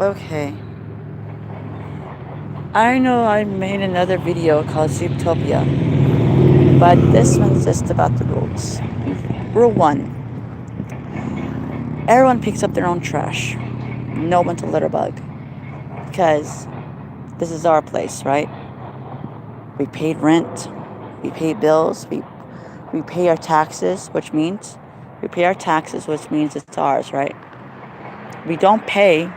Okay. I know I made another video called Zootopia, but this one's just about the rules. Rule 1. Everyone picks up their own trash. No one's a litter bug. Because this is our place, right? We paid rent. We pay bills. We pay our taxes, which means it's ours, right? We don't pay,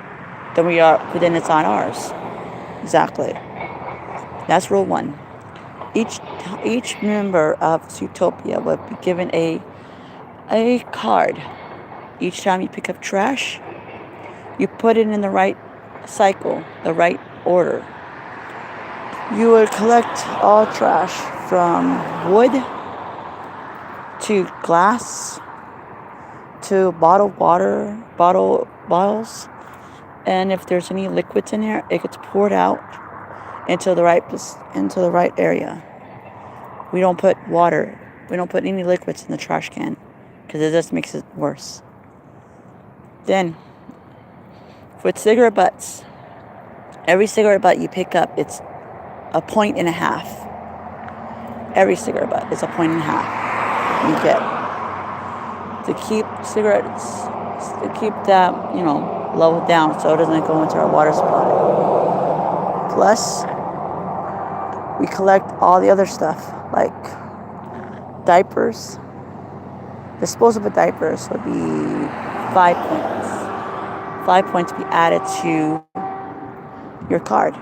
then it's not ours. Exactly. That's rule 1. Each member of Zootopia will be given a card. Each time you pick up trash, you put it in the right cycle, the right order. You will collect all trash from wood to glass to bottled water, bottles, and if there's any liquids in there, it gets poured out into the right area. We don't put any liquids in the trash can because it just makes it worse. Then, with cigarette butts, every cigarette butt you pick up, it's a point and a half. Every cigarette butt is a point and a half you get to keep that, leveled down so it doesn't go into our water supply. Plus, we collect all the other stuff like diapers. Disposable diapers would be 5 points. 5 points be added to your card.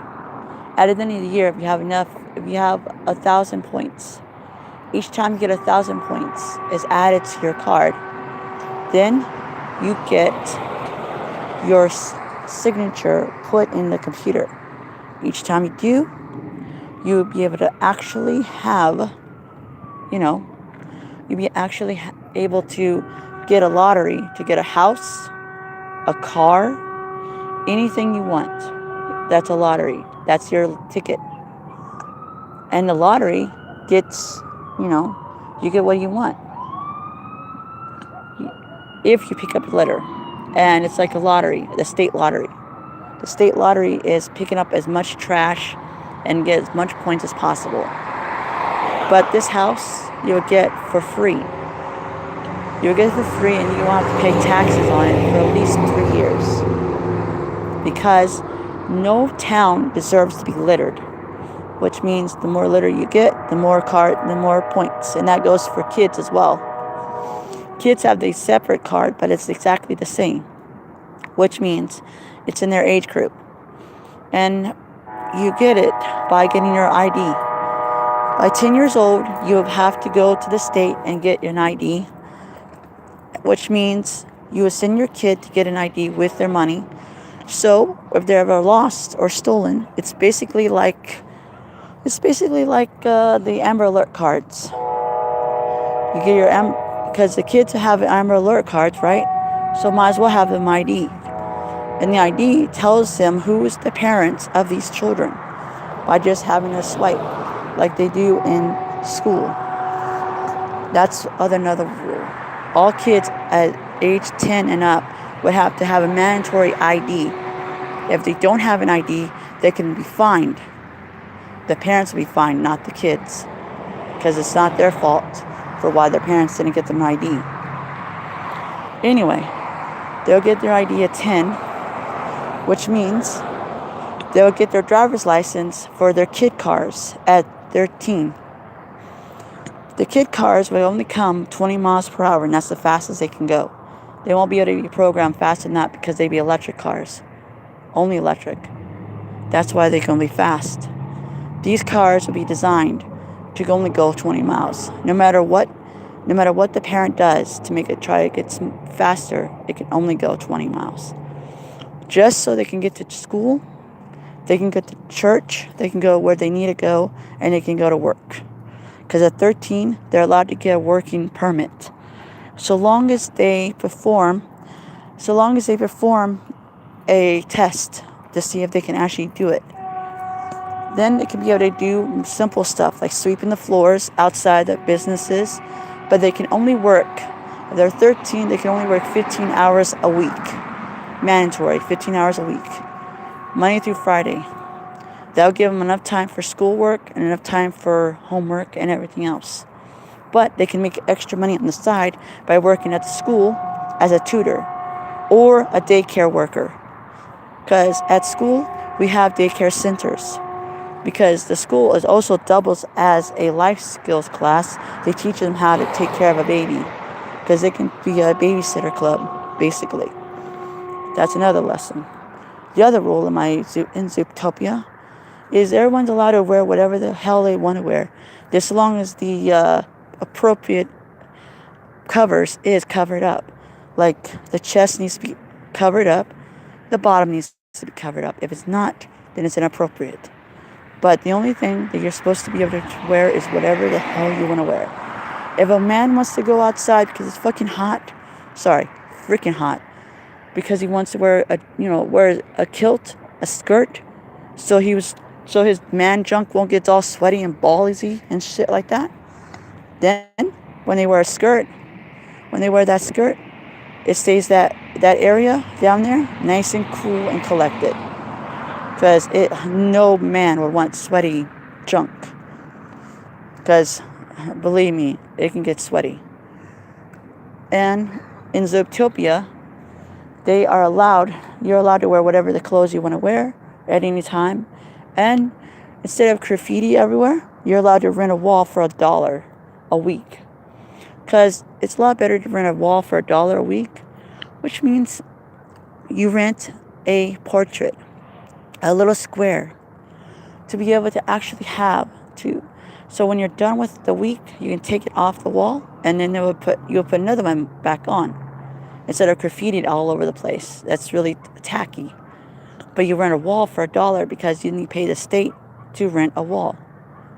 At the end of the year, if you have 1,000 points, each time you get 1,000 points is added to your card. Then you get your signature put in the computer. Each time you do, you'll be able to actually have, you'll be actually able to get a lottery, to get a house, a car, anything you want. That's a lottery. That's your ticket. And the lottery gets, you get what you want. If you pick up a letter. And it's like a lottery, the state lottery. The state lottery is picking up as much trash and get as much points as possible. But this house, you'll get for free. You'll get it for free and you won't have to pay taxes on it for at least 3 years. Because no town deserves to be littered. Which means the more litter you get, the more points. And that goes for kids as well. Kids have the separate card, but it's exactly the same. Which means it's in their age group. And you get it by getting your ID. By 10 years old, you have to go to the state and get an ID. Which means you will send your kid to get an ID with their money. So if they're ever lost or stolen, it's basically like the Amber Alert cards. You get your because the kids have Amber Alert cards, right? So might as well have them ID. And the ID tells them who is the parents of these children by just having a swipe like they do in school. That's another rule. All kids at age 10 and up would have to have a mandatory ID. If they don't have an ID, they can be fined. The parents will be fined, not the kids. Because it's not their fault for why their parents didn't get them an ID. Anyway, they'll get their ID at 10, which means they'll get their driver's license for their kid cars at 13. The kid cars will only come 20 miles per hour, and that's the fastest they can go. They won't be able to be programmed faster than that because they'll be electric cars. Only electric. That's why they're going to be fast. These cars will be designed to only go 20 miles. No matter what the parent does to make it try to get faster, it can only go 20 miles. Just so they can get to school, they can get to church, they can go where they need to go, and they can go to work. Because at 13, they're allowed to get a working permit. So long as they perform a test to see if they can actually do it. Then they can be able to do simple stuff like sweeping the floors outside the businesses. But they can only work, if they're 13, they can only work 15 hours a week. Mandatory, 15 hours a week. Monday through Friday. That'll give them enough time for schoolwork and enough time for homework and everything else. But they can make extra money on the side by working at the school as a tutor or a daycare worker. Because at school, we have daycare centers. Because the school is also doubles as a life skills class. They teach them how to take care of a baby. Because they can be a babysitter club, basically. That's another lesson. The other rule in Zootopia is everyone's allowed to wear whatever the hell they want to wear, just as long as the appropriate covers is covered up. Like the chest needs to be covered up, the bottom needs to be covered up. If it's not, then it's inappropriate. But the only thing that you're supposed to be able to wear is whatever the hell you want to wear. If a man wants to go outside because it's fucking hot, freaking hot, because he wants to wear a kilt, a skirt, so his man junk won't get all sweaty and ballsy and shit like that. Then when they wear that skirt, it stays that area down there nice and cool and collected. Because no man would want sweaty junk. Because believe me, it can get sweaty. And in Zootopia, you're allowed to wear whatever the clothes you want to wear at any time. And instead of graffiti everywhere, you're allowed to rent a wall for $1 a week. Because it's a lot better to rent a wall for $1 a week, which means you rent a portrait, a little square, to be able to actually have to. So when you're done with the week, you can take it off the wall, and then you'll put another one back on, instead of graffitied all over the place. That's really tacky. But you rent a wall for $1 because you need to pay the state to rent a wall.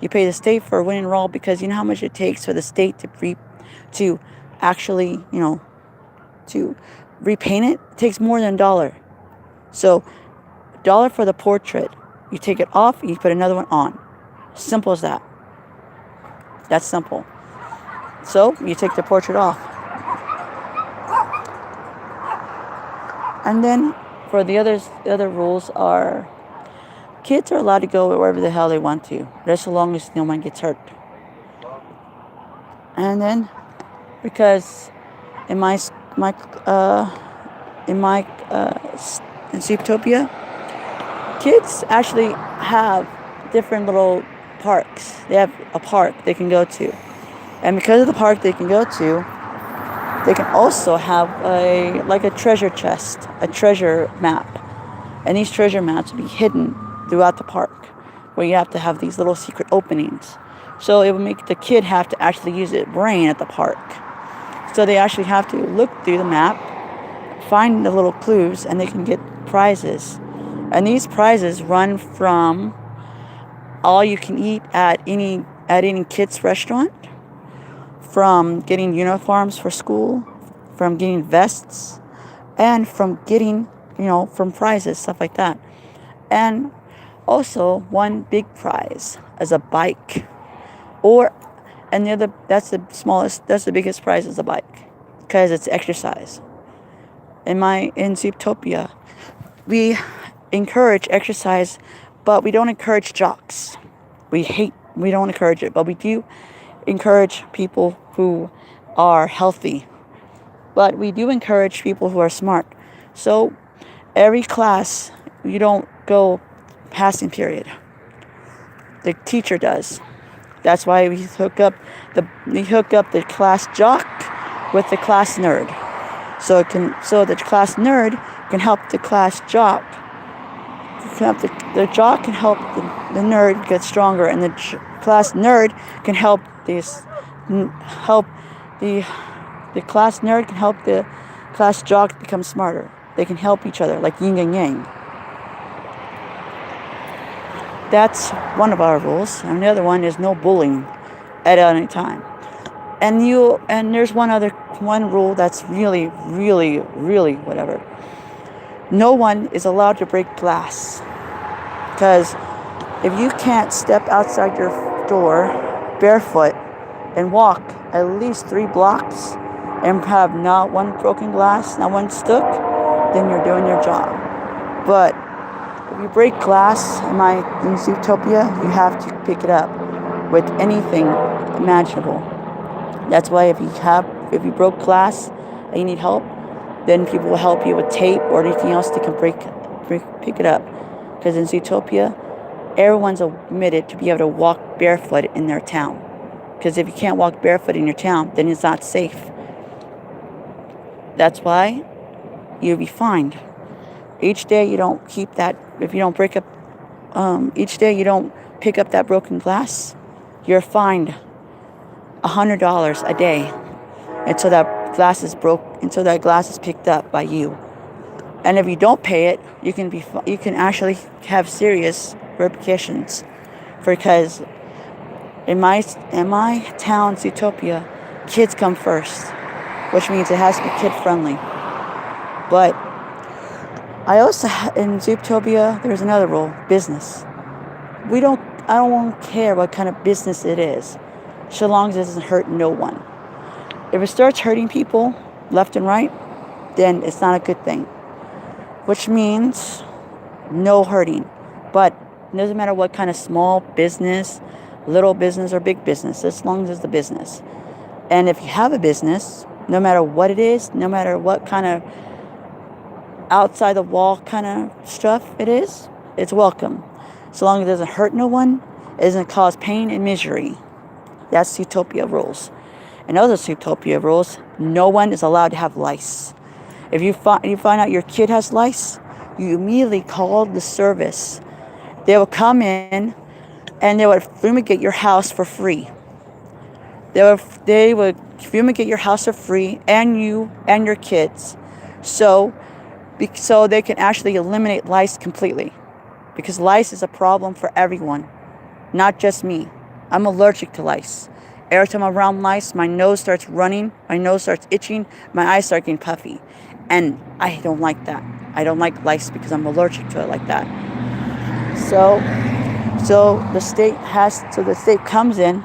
You pay the state for a winning wall because you know how much it takes for the state to actually, to repaint it. It takes more than $1. So $1 for the portrait. You take it off, you put another one on. Simple as that. That's simple. So you take the portrait off. And then for the other rules are, kids are allowed to go wherever the hell they want to, just so long as no one gets hurt. And then, because in Zootopia, kids actually have different little parks. They have a park they can go to, and because of the park they can go to, they can also have a treasure chest, a treasure map. And these treasure maps will be hidden throughout the park, where you have to have these little secret openings. So it will make the kid have to actually use his brain at the park. So they actually have to look through the map, find the little clues, and they can get prizes. And these prizes run from all you can eat at any kid's restaurant, from getting uniforms for school, from getting vests, and from getting, from prizes, stuff like that. And also, one big prize is a bike. That's the biggest prize is a bike, because it's exercise. In Zootopia, we encourage exercise, but we don't encourage jocks. We don't encourage it, but we do encourage people who are healthy. But we do encourage people who are smart. So every class, you don't go passing period. The teacher does. That's why we hook up the class jock with the class nerd. So the class nerd can help the class jock. The jock can help the nerd get stronger, and the class nerd can help the class nerd can help the class jock become smarter. They can help each other like yin and yang. That's one of our rules, and the other one is no bullying at any time. And there's one rule that's really, really, really whatever. No one is allowed to break glass, because if you can't step outside your door barefoot and walk at least 3 blocks and have not one broken glass, not one stuck, then you're doing your job. But if you break glass in Zootopia, you have to pick it up with anything imaginable. That's why if you broke glass and you need help, then people will help you with tape or anything else that can pick it up. Because in Zootopia, everyone's admitted to be able to walk barefoot in their town. Because if you can't walk barefoot in your town, then it's not safe. That's why you'll be fined. Each day you don't keep that, if you don't each day you don't pick up that broken glass, you're fined $100 a day until that glass is picked up by you. And if you don't pay it, you can actually have serious repercussions, because in my town, Zootopia, kids come first, which means it has to be kid friendly. But I also in Zootopia, there's another rule: business. I don't care what kind of business it is, so long as it doesn't hurt no one. If it starts hurting people left and right, then it's not a good thing. Which means no hurting. But it doesn't matter what kind of small business, little business or big business, as long as it's the business. And if you have a business, no matter what it is, no matter what kind of outside the wall kind of stuff it is, it's welcome. So long as it doesn't hurt no one, it doesn't cause pain and misery. That's Zootopia rules. And other Zootopia rules, no one is allowed to have lice. If you find out your kid has lice, you immediately call the service. They will come in and they would fumigate your house for free. They would fumigate your house for free, and you and your kids, so they can actually eliminate lice completely. Because lice is a problem for everyone, not just me. I'm allergic to lice. Every time I'm around lice, my nose starts running, my nose starts itching, my eyes start getting puffy. And I don't like that. I don't like lice because I'm allergic to it like that. So the state comes in,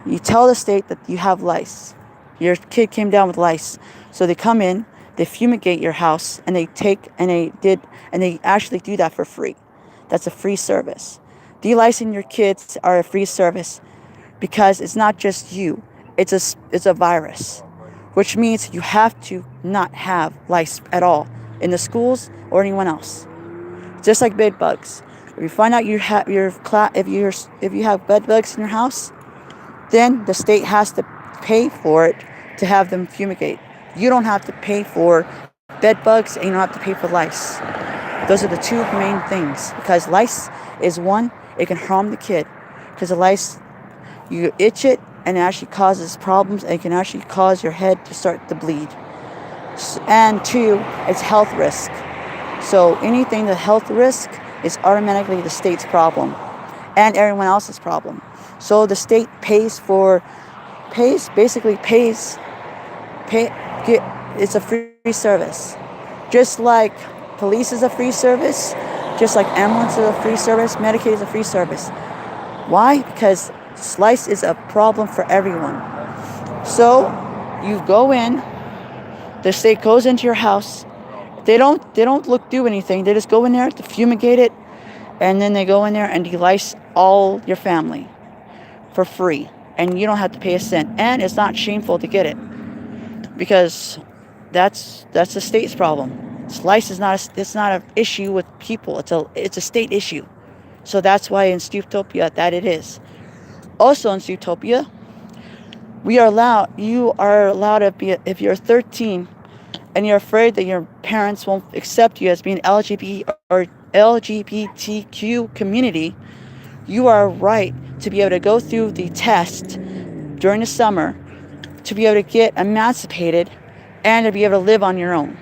you tell the state that you have lice. Your kid came down with lice. So they come in, they fumigate your house, and they actually do that for free. That's a free service. Delicing your kids are a free service because it's not just you. It's a virus, which means you have to not have lice at all in the schools or anyone else. Just like bed bugs. If you find out if you have bed bugs in your house, then the state has to pay for it to have them fumigate. You don't have to pay for bed bugs, and you don't have to pay for lice. Those are the two main things. Because lice is one, it can harm the kid. Because the lice, you itch it, and it actually causes problems, and it can actually cause your head to start to bleed. And two, it's health risk. So anything the health risk is automatically the state's problem and everyone else's problem. So the state it's a free service. Just like police is a free service, just like ambulance is a free service, Medicaid is a free service. Why? Because lice is a problem for everyone. So you go in, the state goes into your house. They don't do anything. They just go in there to fumigate it, and then they go in there and delice all your family for free, and you don't have to pay a cent. And it's not shameful to get it, because that's the state's problem. Lice is not an issue with people. It's a state issue. So that's why in Zootopia that it is. Also in Zootopia, you are allowed to be, if you're 13 and you're afraid that your parents won't accept you as being LGBT or LGBTQ community, you are right to be able to go through the test during the summer to be able to get emancipated and to be able to live on your own.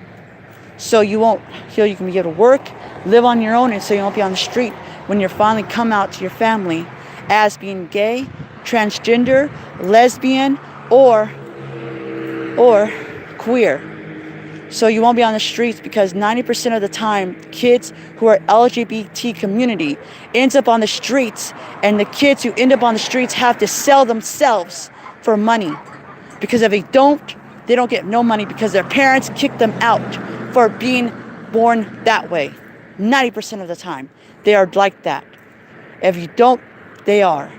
So you can be able to work, live on your own, and so you won't be on the street when you finally come out to your family as being gay, transgender, lesbian, or queer. So you won't be on the streets, because 90% of the time, kids who are LGBT community ends up on the streets, and the kids who end up on the streets have to sell themselves for money. Because if they don't get no money because their parents kicked them out for being born that way. 90% of the time, they are like that. If you don't, they are.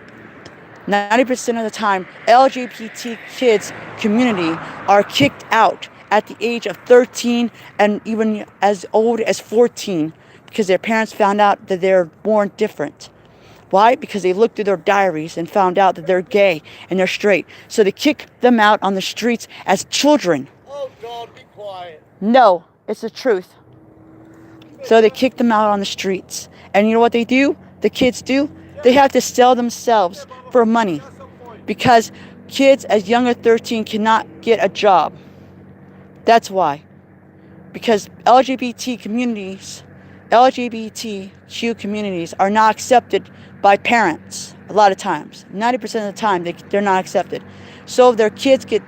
90% of the time, LGBT kids community are kicked out at the age of 13 and even as old as 14 because their parents found out that they're born different. Why? Because they looked through their diaries and found out that they're gay and they're straight. So they kick them out on the streets as children. Oh God, be quiet. No, it's the truth. So they kick them out on the streets. And you know what they do? The kids do? They have to sell themselves for money. Because kids as young as 13 cannot get a job. That's why. Because LGBTQ communities are not accepted by parents a lot of times. 90% of the time, they're not accepted. So their kids get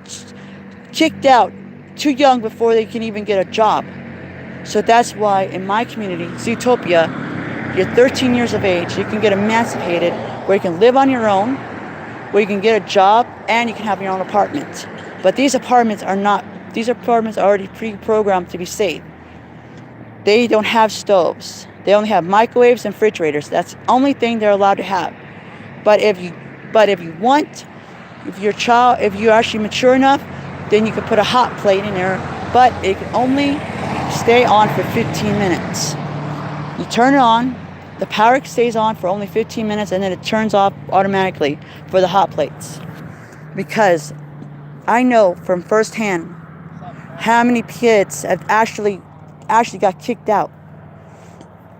kicked out too young before they can even get a job. So that's why in my community, Zootopia, you're 13 years of age, you can get emancipated, where you can live on your own, where you can get a job, and you can have your own apartment. But these apartments are already pre-programmed to be safe. They don't have stoves. They only have microwaves and refrigerators. That's the only thing they're allowed to have. But if you're actually mature enough, then you can put a hot plate in there, but it can only stay on for 15 minutes. You turn it on, the power stays on for only 15 minutes, and then it turns off automatically for the hot plates. Because I know from firsthand how many kids have actually got kicked out.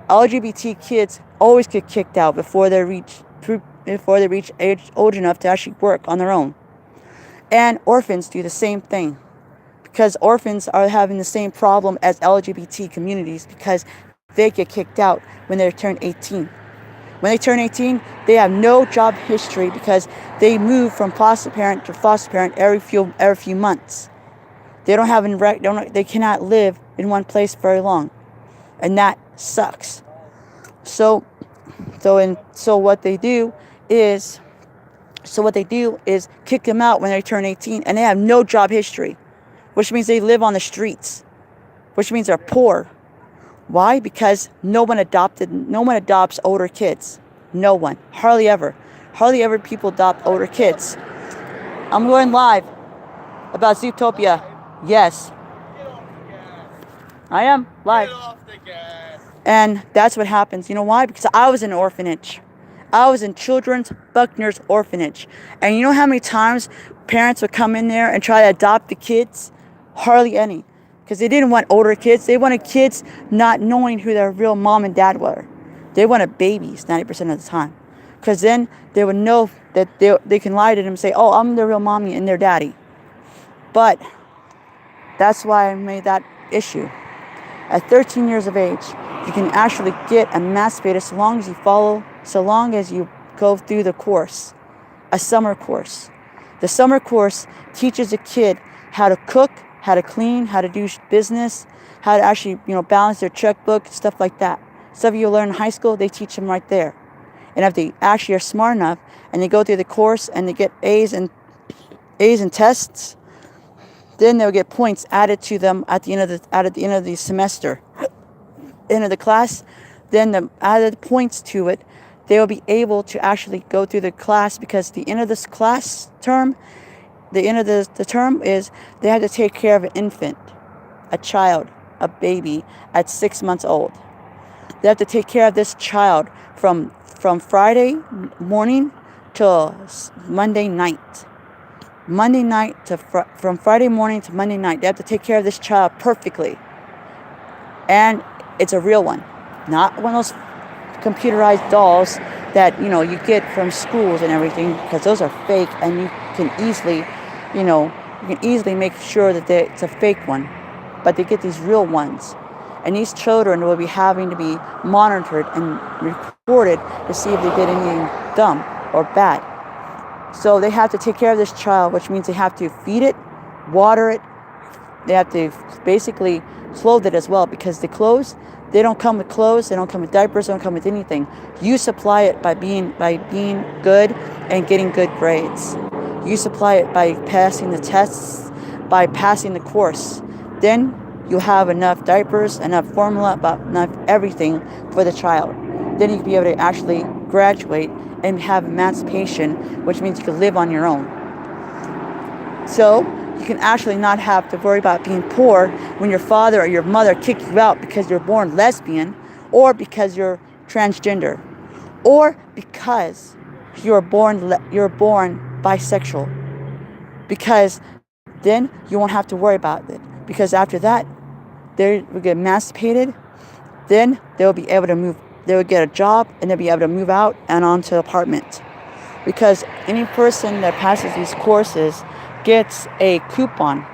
LGBT kids always get kicked out before they reach age old enough to actually work on their own. And orphans do the same thing, because orphans are having the same problem as LGBT communities because they get kicked out when they turn 18. When they turn 18, they have no job history because they move from foster parent to foster parent every few months. They cannot live in one place very long, and that sucks. So what they do is kick them out when they turn 18, and they have no job history, which means they live on the streets, which means they're poor. Why? Because no one adopts older kids. No one. Hardly ever people adopt older kids. I'm going live about Zootopia. Yes. I am live. And that's what happens. You know why? Because I was in an orphanage. I was in Children's Buckner's orphanage. And you know how many times parents would come in there and try to adopt the kids? Hardly any. Because they didn't want older kids. They wanted kids not knowing who their real mom and dad were. They wanted babies 90% of the time. Because then they would know that they can lie to them and say, oh, I'm their real mommy and their daddy. But that's why I made that issue. At 13 years of age, you can actually get emancipated so long as you go through the course, a summer course. The summer course teaches a kid how to cook, how to clean, how to do business, how to actually, balance their checkbook, stuff like that. Stuff you learn in high school, they teach them right there. And if they actually are smart enough and they go through the course and they get A's and tests, then they'll get points added to them at the end of the semester, end of the class. Then the added points to it, they will be able to actually go through the class, because the end of this class term, the end of the term is they have to take care of an infant, a child, a baby at 6 months old. They have to take care of this child from Friday morning till Monday night. From Friday morning to Monday night, they have to take care of this child perfectly. And it's a real one, not one of those computerized dolls that you get from schools and everything, because those are fake, and you can easily make sure that it's a fake one. But they get these real ones, and these children will be having to be monitored and recorded to see if they did anything dumb or bad. So they have to take care of this child, which means they have to feed it, water it. They have to basically clothe it as well, because the clothes, they don't come with clothes, they don't come with diapers, they don't come with anything. You supply it by being good and getting good grades. You supply it by passing the tests, by passing the course. Then you'll have enough diapers, enough formula, about enough everything for the child. Then you can be able to actually graduate and have emancipation, which means you can live on your own. So you can actually not have to worry about being poor when your father or your mother kick you out because you're born lesbian, or because you're transgender, or because you're born bisexual. Because then you won't have to worry about it. Because after that, they will get emancipated. Then they'll be able to move. They will get a job and they'll be able to move out and onto an apartment. Because any person that passes these courses gets a coupon.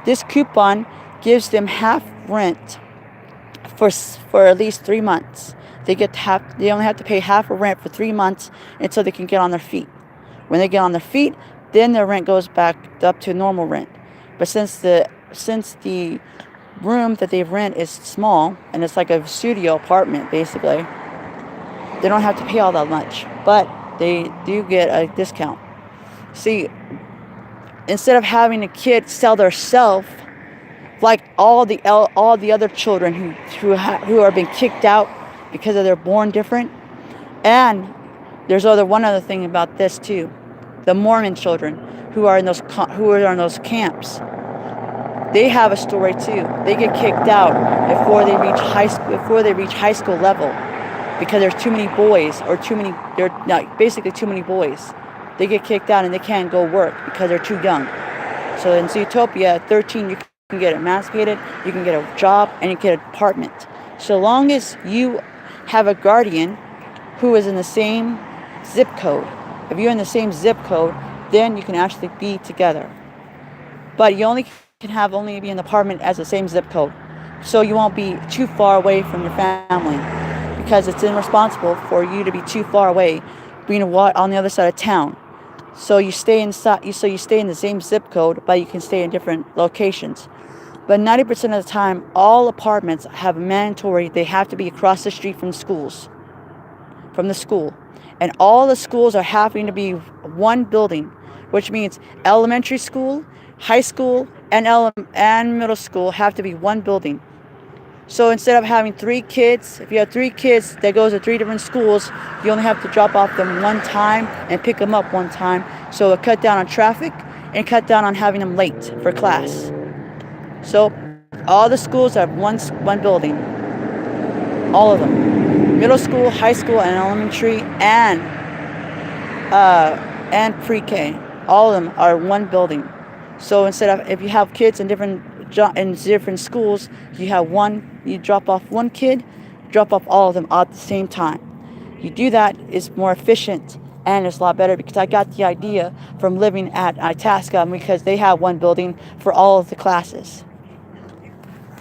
This coupon gives them half rent for at least 3 months. They only have to pay half a rent for 3 months until they can get on their feet. When they get on their feet, then their rent goes back up to normal rent. But since the room that they rent is small and it's like a studio apartment basically, they don't have to pay all that much, but they do get a discount. See, instead of having a kid sell their self like all the other children who are being kicked out because they're born different. And there's one other thing about this too: the Mormon children who are in those camps. They have a story too. They get kicked out before they reach high school level because there's too many boys, or basically too many boys. They get kicked out and they can't go work because they're too young. So in Zootopia, at 13, you can get emancipated, you can get a job, and you can get an apartment. So long as you have a guardian who is in the same zip code. If you're in the same zip code, then you can actually be together. But you only be in the apartment as the same zip code. So you won't be too far away from your family, because it's irresponsible for you to be too far away, being on the other side of town. So you stay inside. So you stay in the same zip code, but you can stay in different locations. But 90% of the time, all apartments have mandatory. They have to be across the street from the school, and all the schools are having to be one building, which means elementary school, high school, and middle school have to be one building. So instead of having 3 kids, if you have 3 kids that goes to 3 different schools, you only have to drop off them one time and pick them up one time. So it'll cut down on traffic and cut down on having them late for class. So all the schools have one building. All of them. Middle school, high school, and elementary, and pre-K. All of them are one building. So instead of, if you have kids in different schools, you drop off one kid, drop off all of them at the same time. You do that, it's more efficient and it's a lot better, because I got the idea from living at Itasca, because they have one building for all of the classes.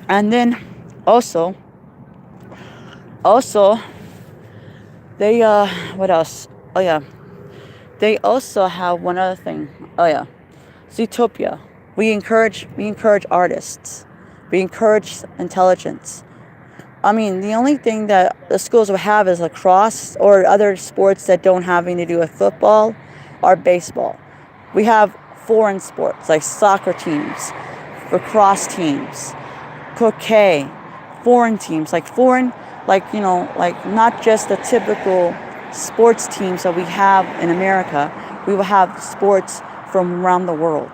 And then also they what else? Oh yeah. They also have one other thing. Oh yeah. Zootopia. We encourage artists. We encourage intelligence. I mean, the only thing that the schools will have is lacrosse or other sports that don't have anything to do with football or baseball. We have foreign sports like soccer teams, lacrosse teams, croquet, foreign teams, like not just the typical sports teams that we have in America. We will have sports from around the world.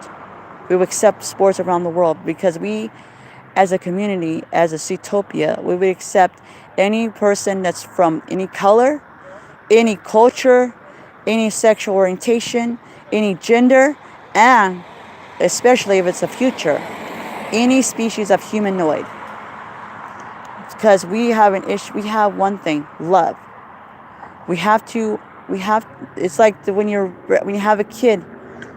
We will accept sports around the world, because we, as a community, as a Zootopia, we would accept any person that's from any color, any culture, any sexual orientation, any gender, and especially if it's a future, any species of humanoid. Because we have an issue. We have one thing: love. It's like when you have a kid,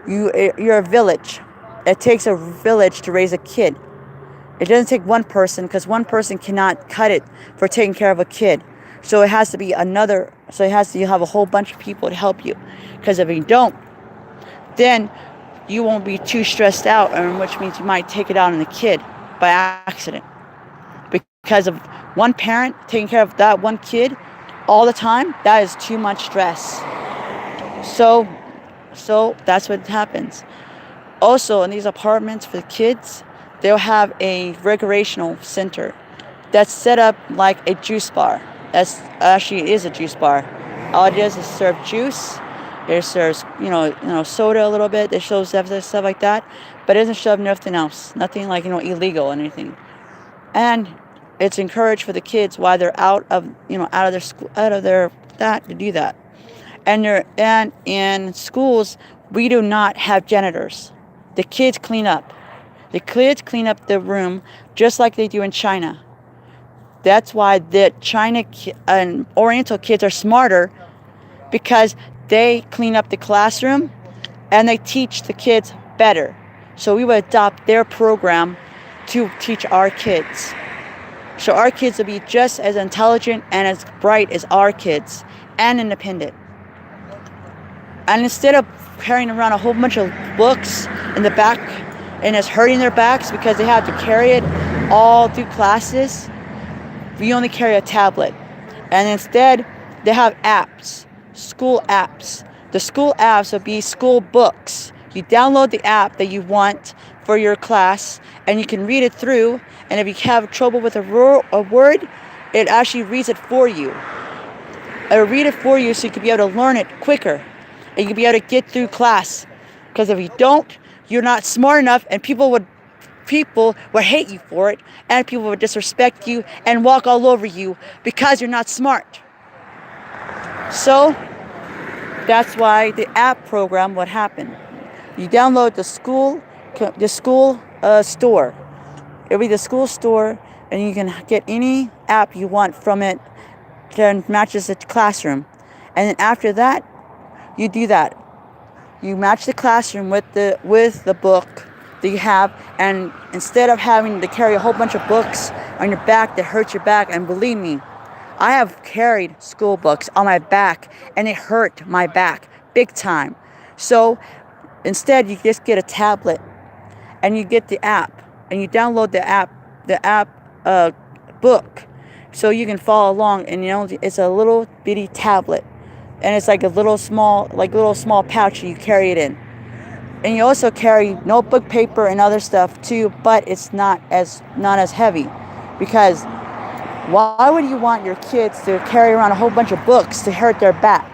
you're a village. It takes a village to raise a kid. It doesn't take one person, because one person cannot cut it for taking care of a kid. So it has to be another. So you have a whole bunch of people to help you. Because if you don't, then you won't be too stressed out, and which means you might take it out on the kid by accident. Because of one parent taking care of that one kid all the time, that is too much stress. So that's what happens. Also, in these apartments for the kids, they'll have a recreational center that's set up like a juice bar. That's actually is a juice bar. All it is serve juice. It serves, soda a little bit. It shows stuff like that, but it doesn't show nothing else. Nothing like, illegal or anything. And it's encouraged for the kids while they're out of their school, out of their that to do that. And in schools, we do not have janitors. The kids clean up. The kids clean up the room just like they do in China. That's why the China and Oriental kids are smarter, because they clean up the classroom and they teach the kids better. So we would adopt their program to teach our kids. So our kids will be just as intelligent and as bright as our kids, and independent. And instead of carrying around a whole bunch of books in the back and it's hurting their backs because they have to carry it all through classes, we only carry a tablet. And instead, they have apps, school apps. The school apps will be school books. You download the app that you want for your class, and you can read it through. And if you have trouble with a word, it actually reads it for you. It'll read it for you so you can be able to learn it quicker. And you can be able to get through class. Because if you don't, you're not smart enough, and people would hate you for it, and people would disrespect you and walk all over you because you're not smart. So that's why the app program would happen. You download the school store. It'll be the school store, and you can get any app you want from it that matches the classroom. And then after that, you do that. You match the classroom with the book that you have, and instead of having to carry a whole bunch of books on your back that hurts your back, and believe me, I have carried school books on my back and it hurt my back big time. So instead, you just get a tablet and you get the app and you download the app book, so you can follow along. And it's a little bitty tablet, and it's like a little small pouch you carry it in. And you also carry notebook paper and other stuff too, but it's not as heavy, because why would you want your kids to carry around a whole bunch of books to hurt their back?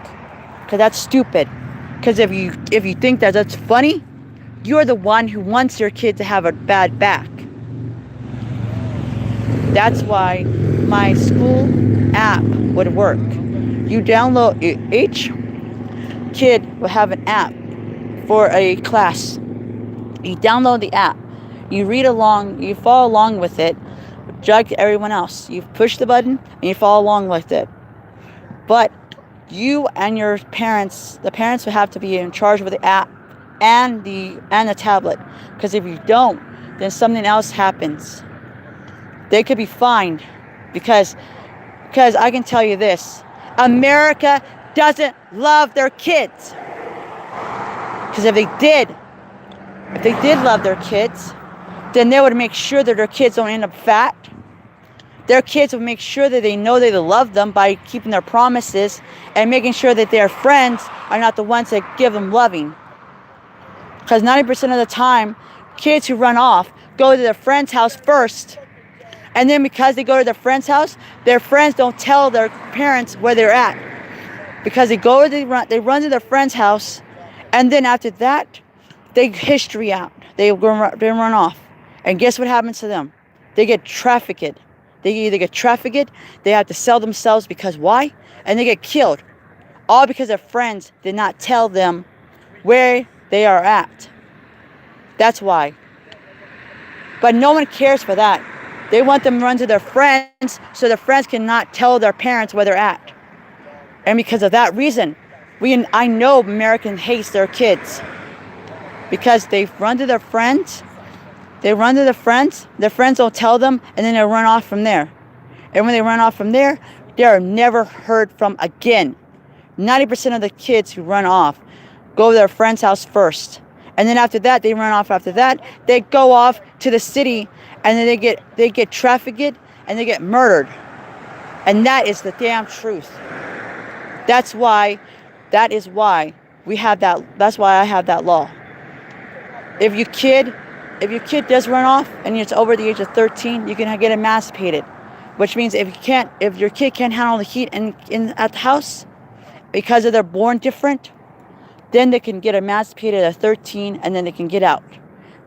Because that's stupid. Because if you think that that's funny, you're the one who wants your kid to have a bad back. That's why my school app would work. Each kid will have an app for a class. You download the app, you read along, you follow along with it, just like everyone else. You push the button and you follow along with it. But you and your parents, the parents will have to be in charge of the app and the tablet. Because if you don't, then something else happens. They could be fined, because I can tell you this: America doesn't love their kids. Because if they did love their kids, then they would make sure that their kids don't end up fat. Their kids would make sure that they know they love them by keeping their promises and making sure that their friends are not the ones that give them loving. Because 90% of the time, kids who run off go to their friend's house first. And then because they go to their friend's house, their friends don't tell their parents where they're at. Because they run to their friend's house, and then after that, they history out. They run off. And guess what happens to them? They get trafficked. They either get trafficked, they have to sell themselves, because why? And they get killed. All because their friends did not tell them where they are at. That's why. But no one cares for that. They want them to run to their friends so their friends cannot tell their parents where they're at. And because of that reason, I know Americans hate their kids, because they run to their friends. Their friends don't tell them, and then they run off from there. And when they run off from there, they are never heard from again. 90% of the kids who run off go to their friend's house first. And then after that, they run off after that. They go off to the city, and then they get trafficked, and they get murdered. And that is the damn truth. That is why we have that. That's why I have that law. If if your kid does run off and it's over the age of 13, you can get emancipated, which means if your kid can't handle the heat at the house because they're born different, then they can get emancipated at 13, and then they can get out,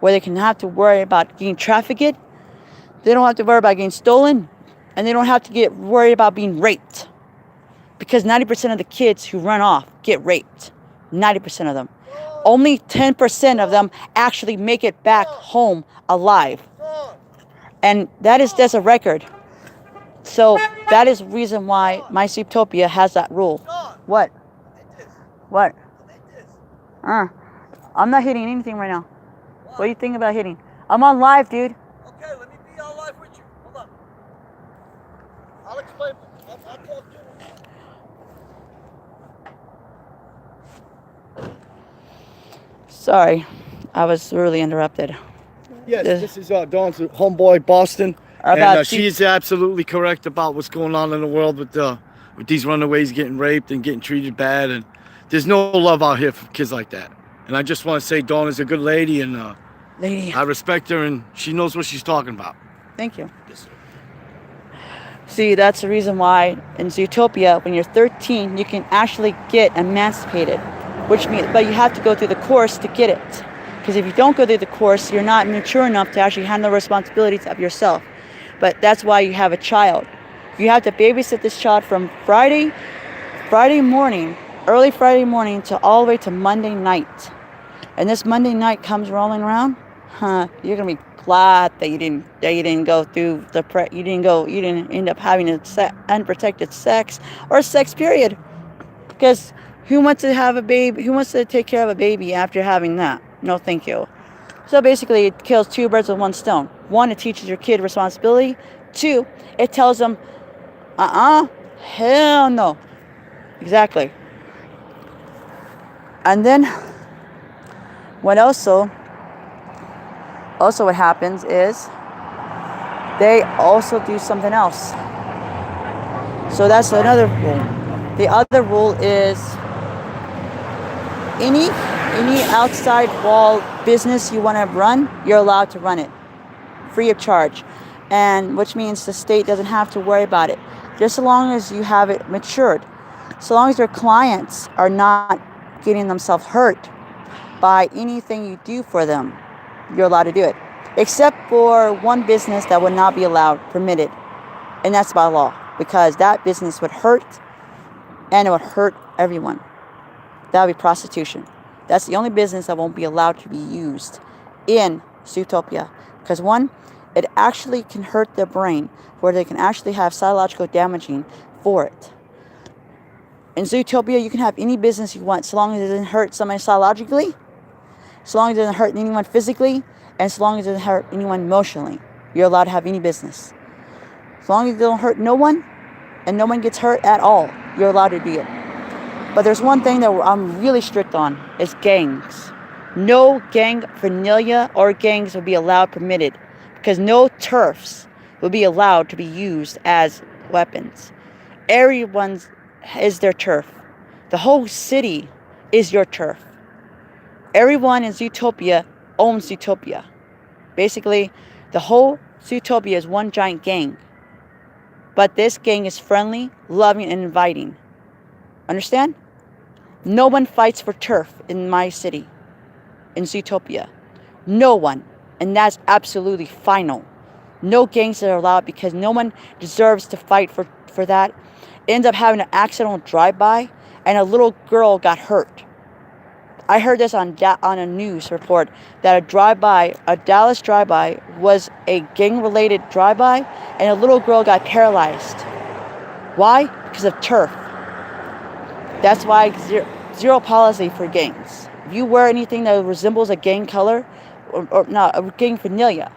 where they can have to worry about getting trafficked. They don't have to worry about getting stolen, and they don't have to get worried about being raped, because 90% of the kids who run off get raped. 90% of them. Only 10% of them actually make it back home alive. And that's a record. So that is the reason why my Zootopia has that rule. What? What? I'm not hitting anything right now. What do you think about hitting? I'm on live, dude. Okay, let me be on live with you. Hold on. I'll explain. I'll talk to you. Sorry, I was really interrupted. Yes, this is Dawn's homeboy, Boston. And she's absolutely correct about what's going on in the world with these runaways getting raped and getting treated bad. And there's no love out here for kids like that. And I just want to say Dawn is a good lady, and I respect her, and she knows what she's talking about. Thank you. Yes, sir. See, that's the reason why in Zootopia, when you're 13, you can actually get emancipated, which means, but you have to go through the course to get it. Because if you don't go through the course, you're not mature enough to actually handle the responsibilities of yourself. But that's why you have a child. You have to babysit this child from Friday morning, early Friday morning, to all the way to Monday night. And this Monday night comes rolling around, you're gonna be glad that you didn't go through you didn't end up having unprotected sex or sex period. Because who wants to have a baby? Who wants to take care of a baby after having that? No, thank you. So basically, it kills two birds with one stone. One, it teaches your kid responsibility. Two, it tells them, hell no. Exactly. And then what what happens is they also do something else. So that's another rule. The other rule is any outside wall business you want to run, you're allowed to run it free of charge, and which means the state doesn't have to worry about it, just so long as you have it matured, so long as your clients are not getting themselves hurt by anything you do for them, you're allowed to do it, except for one business that would not be permitted, and that's by law, because that business would hurt, and it would hurt everyone. That would be prostitution. That's the only business that won't be allowed to be used in Zootopia, because one, it actually can hurt their brain, where they can actually have psychological damaging for it. In Zootopia, you can have any business you want, so long as it doesn't hurt somebody psychologically, so long as it doesn't hurt anyone physically, and so long as it doesn't hurt anyone emotionally. You're allowed to have any business. As long as it don't hurt no one, and no one gets hurt at all, you're allowed to do it. But there's one thing that I'm really strict on, is gangs. No gang paraphernalia or gangs will be permitted, because no turfs will be allowed to be used as weapons. Everyone's is their turf. The whole city is your turf. Everyone in Zootopia owns Zootopia. Basically, the whole Zootopia is one giant gang. But this gang is friendly, loving, and inviting. Understand? No one fights for turf in my city, in Zootopia. No one. And that's absolutely final. No gangs are allowed, because no one deserves to fight for that. Ends up having an accidental drive-by, and a little girl got hurt. I heard this on a news report, that a Dallas drive-by was a gang-related drive-by, and a little girl got paralyzed. Why? Because of turf. That's why zero policy for gangs. If you wear anything that resembles a gang color, or not, a gang paraphernalia,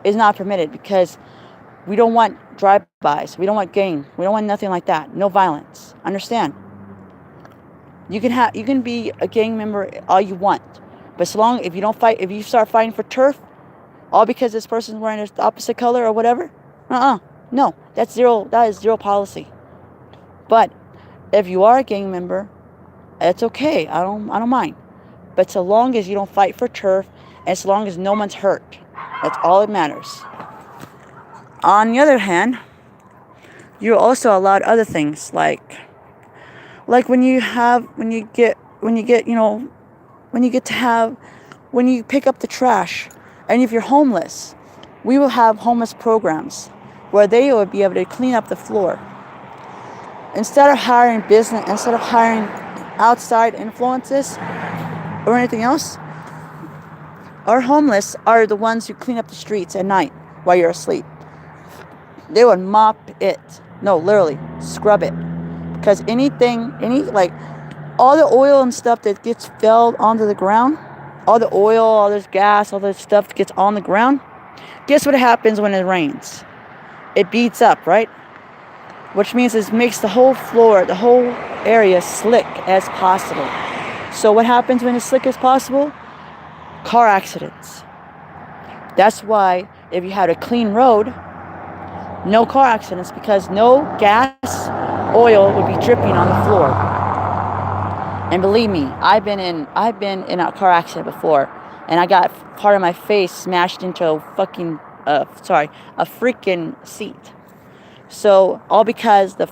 is not permitted, because we don't want drive-bys. We don't want gang. We don't want nothing like that. No violence. Understand? You can be a gang member all you want, but so long if you start fighting for turf, all because this person's wearing the opposite color or whatever, no, that is zero policy. But if you are a gang member, it's okay. I don't mind. But so long as you don't fight for turf, as long as no one's hurt. That's all that matters. On the other hand, you're also allowed other things like when you get when you pick up the trash, and if you're homeless, we will have homeless programs where they will be able to clean up the floor. Instead of hiring outside influences or anything else, our homeless are the ones who clean up the streets at night while you're asleep. They would mop it. No, literally, scrub it. Because all the oil and stuff that gets filled onto the ground, all the oil, all this gas, all this stuff that gets on the ground, guess what happens when it rains? It beats up, right? Which means it makes the whole floor, the whole area slick as possible. So what happens when it's slick as possible? Car accidents. That's why if you had a clean road, no car accidents, because no gas, oil would be dripping on the floor. And believe me, I've been in a car accident before, and I got part of my face smashed into a freaking seat. So all because the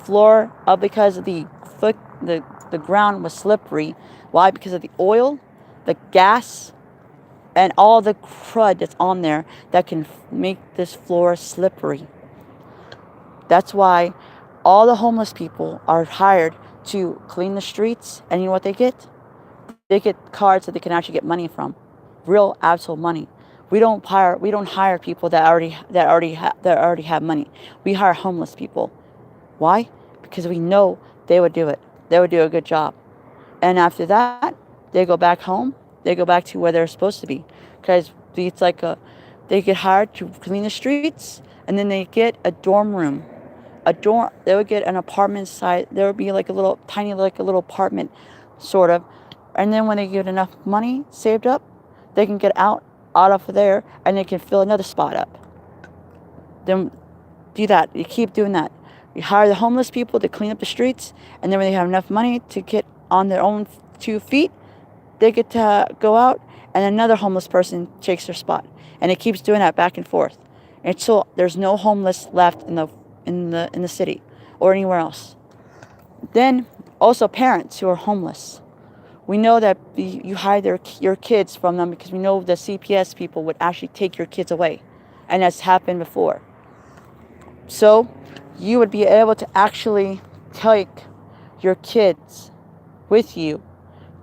ground was slippery. Why? Because of the oil, the gas, and all the crud that's on there that can make this floor slippery. That's why all the homeless people are hired to clean the streets, and you know what they get? They get cards that they can actually get money from, real actual money. We don't hire people that already have money. We hire homeless people. Why? Because we know they would do it. They would do a good job. And after that, they go back home. They go back to where they're supposed to be. Because it's like they get hired to clean the streets, and then they get a dorm room. They would get an apartment site. There would be like a little apartment, sort of. And then when they get enough money saved up, they can get out of there, and they can fill another spot up. Then do that. You keep doing that. You hire the homeless people to clean up the streets, and then when they have enough money to get on their own 2 feet, they get to go out, and another homeless person takes their spot. And it keeps doing that back and forth until there's no homeless left in the city or anywhere else. Then also parents who are homeless. We know that you hide your kids from them because we know the CPS people would actually take your kids away, and that's happened before. So you would be able to actually take your kids with you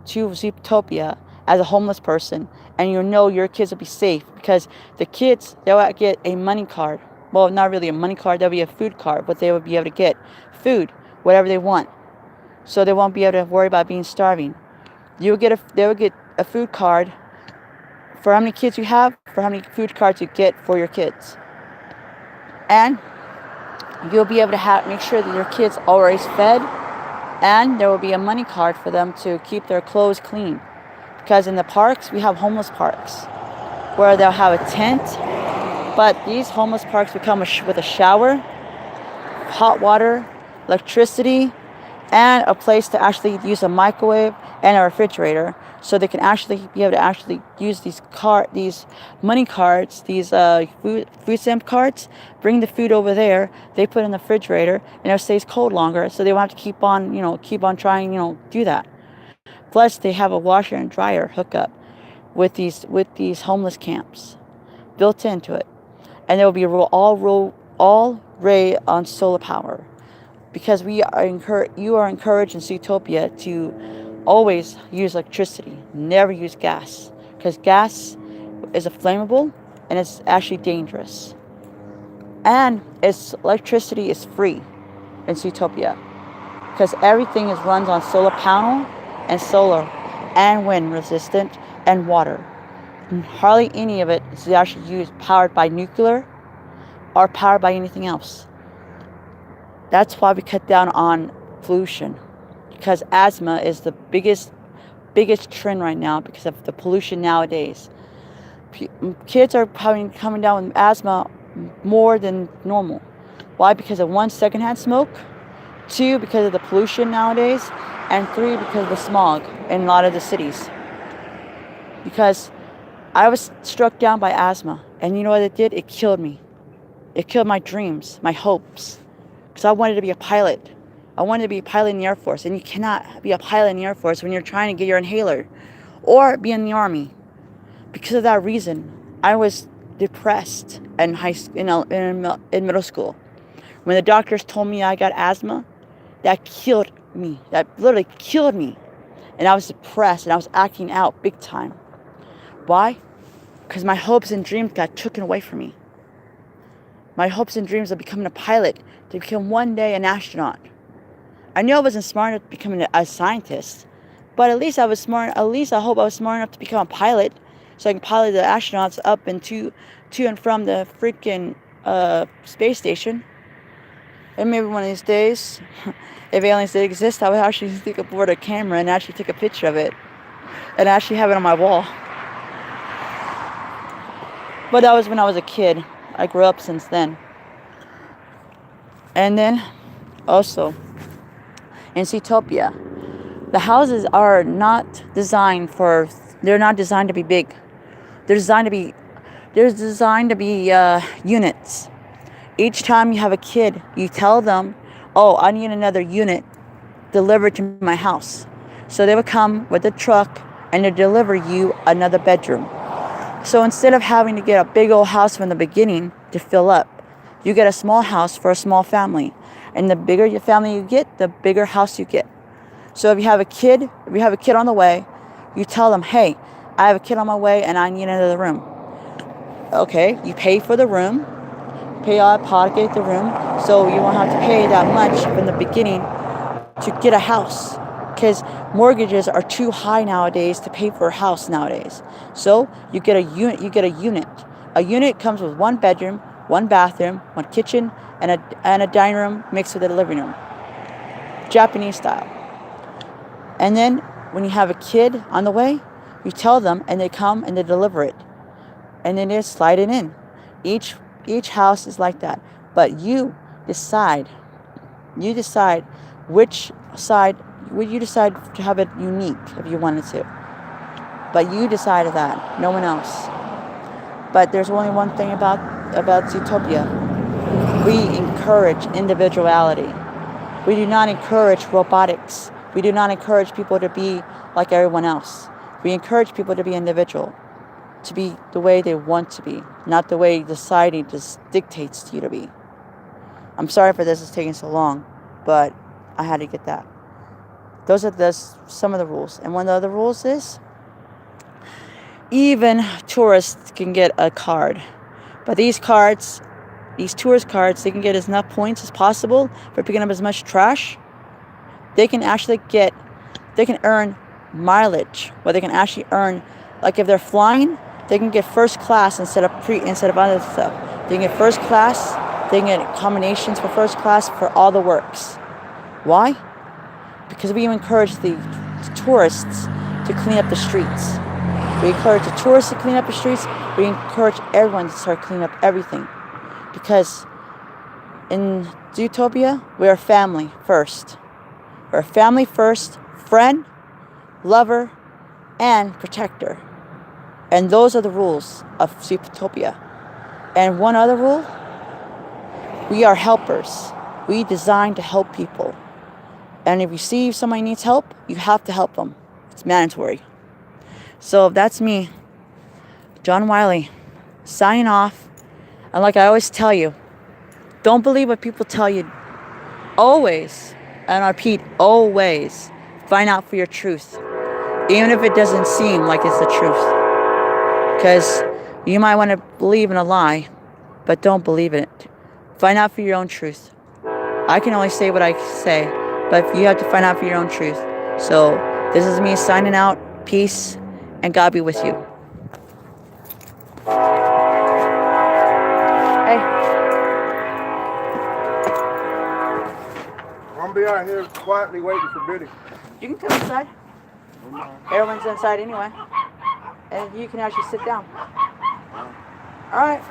to Zootopia as a homeless person, and you know your kids will be safe because the kids, they'll get a money card. Well, not really a money card, there'll be a food card, but they would be able to get food, whatever they want. So they won't be able to worry about being starving. They will get a food card for how many kids you have, for how many food cards you get for your kids. And you'll be able to make sure that your kids are always fed, and there will be a money card for them to keep their clothes clean. Because in the parks, we have homeless parks where they'll have a tent, but these homeless parks will come with a shower, hot water, electricity, and a place to actually use a microwave and a refrigerator, so they can actually be able to actually use these money cards, these food stamp cards, bring the food over there, they put it in the refrigerator, and it stays cold longer, so they won't have to keep on trying, do that. Plus, they have a washer and dryer hookup with these homeless camps built into it, and there will be all ray on solar power. Because you are encouraged in Zootopia to always use electricity, never use gas, because gas is a flammable and it's actually dangerous. And electricity is free in Zootopia because everything runs on solar panel and solar and wind resistant and water. And hardly any of it is actually powered by nuclear or powered by anything else. That's why we cut down on pollution, because asthma is the biggest trend right now because of the pollution nowadays. Kids are coming down with asthma more than normal. Why? Because of 1, secondhand smoke, 2, because of the pollution nowadays, and 3, because of the smog in a lot of the cities. Because I was struck down by asthma. And you know what it did? It killed me. It killed my dreams, my hopes. Because I wanted to be a pilot. I wanted to be a pilot in the Air Force. And you cannot be a pilot in the Air Force when you're trying to get your inhaler. Or be in the Army. Because of that reason, I was depressed in in middle school. When the doctors told me I got asthma, that killed me. That literally killed me. And I was depressed and I was acting out big time. Why? Because my hopes and dreams got taken away from me. My hopes and dreams of becoming a pilot, to become one day an astronaut. I knew I wasn't smart enough to become a scientist, but at least I was smart. At least I hope I was smart enough to become a pilot, so I can pilot the astronauts up and to and from the freaking space station. And maybe one of these days, if aliens did exist, I would actually stick aboard a camera and actually take a picture of it, and actually have it on my wall. But that was when I was a kid. I grew up since then. And then, also, in Zootopia, the houses are not designed they're not designed to be big. They're designed to be units. Each time you have a kid, you tell them, oh, I need another unit delivered to my house. So they would come with a truck and they deliver you another bedroom. So instead of having to get a big old house from the beginning to fill up, you get a small house for a small family. And the bigger your family you get, the bigger house you get. So if you have a kid on the way, you tell them, hey, I have a kid on my way and I need another room. Okay, you pay for the room, pay out of pocket the room, so you won't have to pay that much from the beginning to get a house. Because mortgages are too high nowadays to pay for a house nowadays. So you get a unit. A unit comes with one bedroom, one bathroom, one kitchen, and a dining room mixed with a living room. Japanese style. And then when you have a kid on the way, you tell them and they come and they deliver it. And then they slide it in. Each house is like that. But you decide which side. Would you decide to have it unique if you wanted to? But you decided that, no one else. But there's only one thing about Zootopia. We encourage individuality. We do not encourage robotics. We do not encourage people to be like everyone else. We encourage people to be individual, to be the way they want to be, not the way society just dictates to you to be. I'm sorry for this, it's taking so long, but I had to get that. Those are some of the rules. And one of the other rules is, even tourists can get a card. But these tourist cards, they can get as enough points as possible for picking up as much trash. They can earn mileage, where they can actually earn, like if they're flying, they can get first class instead of other stuff. They can get first class, they can get combinations for first class for all the works. Why? Because we encourage the tourists to clean up the streets. We encourage the tourists to clean up the streets. We encourage everyone to start cleaning up everything. Because in Zootopia, we are family first. We're family first, friend, lover, and protector. And those are the rules of Zootopia. And one other rule, we are helpers. We design to help people. And if you see somebody needs help, you have to help them. It's mandatory. So that's me, John Wiley, signing off. And like I always tell you, don't believe what people tell you. Always, and I repeat, always find out for your truth. Even if it doesn't seem like it's the truth. Because you might want to believe in a lie, but don't believe in it. Find out for your own truth. I can only say what I say, but you have to find out for your own truth. So this is me signing out. Peace, and God be with you. Hey. I'm behind here quietly waiting for Biddy. You can come inside. Everyone's inside anyway. And you can actually sit down. All right.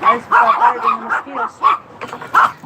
Nice, better than the mosquitoes.